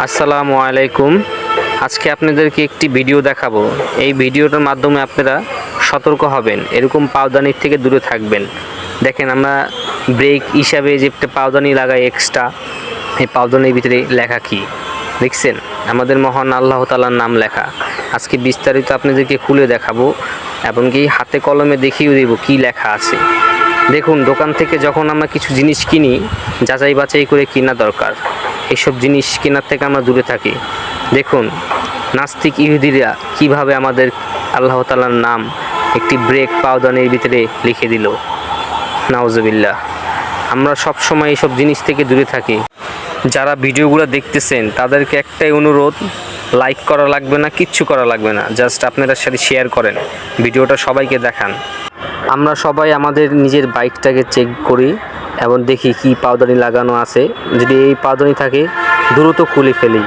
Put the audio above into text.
আসসালামু আলাইকুম। আজকে আপনাদেরকে একটি ভিডিও দেখাবো। এই ভিডিওটার মাধ্যমে আপনারা সতর্ক হবেন, এরকম পাওদানির থেকে দূরে থাকবেন। দেখেন, আমরা ব্রেক হিসাবে যে একটা পাওদানি লাগাই এক্সট্রা, এই পাওদানির ভিতরে লেখা কি দেখছেন? আমাদের মহান আল্লাহ তাআলার নাম লেখা। আজকে বিস্তারিত আপনাদেরকে খুলে দেখাবো এবং কি হাতে কলমে দেখিয়ে দেবো কি লেখা আছে। দেখুন, দোকান থেকে যখন আমরা কিছু জিনিস কিনি, যাচাই বাছাই করে কেনা দরকার। এইসব জিনিস কেনার থেকে আমরা দূরে থাকি। দেখুন, নাস্তিক ইহুদিরা কিভাবে আমাদের আল্লাহ তাআলার নাম একটি ব্রেক পাওদানির ভিতরে লিখে দিল। নাউজুবিল্লাহ। আমরা সব সময় এইসব জিনিস থেকে দূরে থাকি। যারা ভিডিওগুলো দেখতেছেন তাদেরকে একটাই অনুরোধ, লাইক করা লাগবে না, কিচ্ছু করা লাগবে না, জাস্ট আপনারা সাথে শেয়ার করেন, ভিডিওটা সবাইকে দেখান। আমরা সবাই আমাদের নিজের বাইকটাকে চেক করি এবং দেখি কি পাওদানি লাগানো আছে। যদি এই পাওদানি থাকে দ্রুত খুলে ফেলি।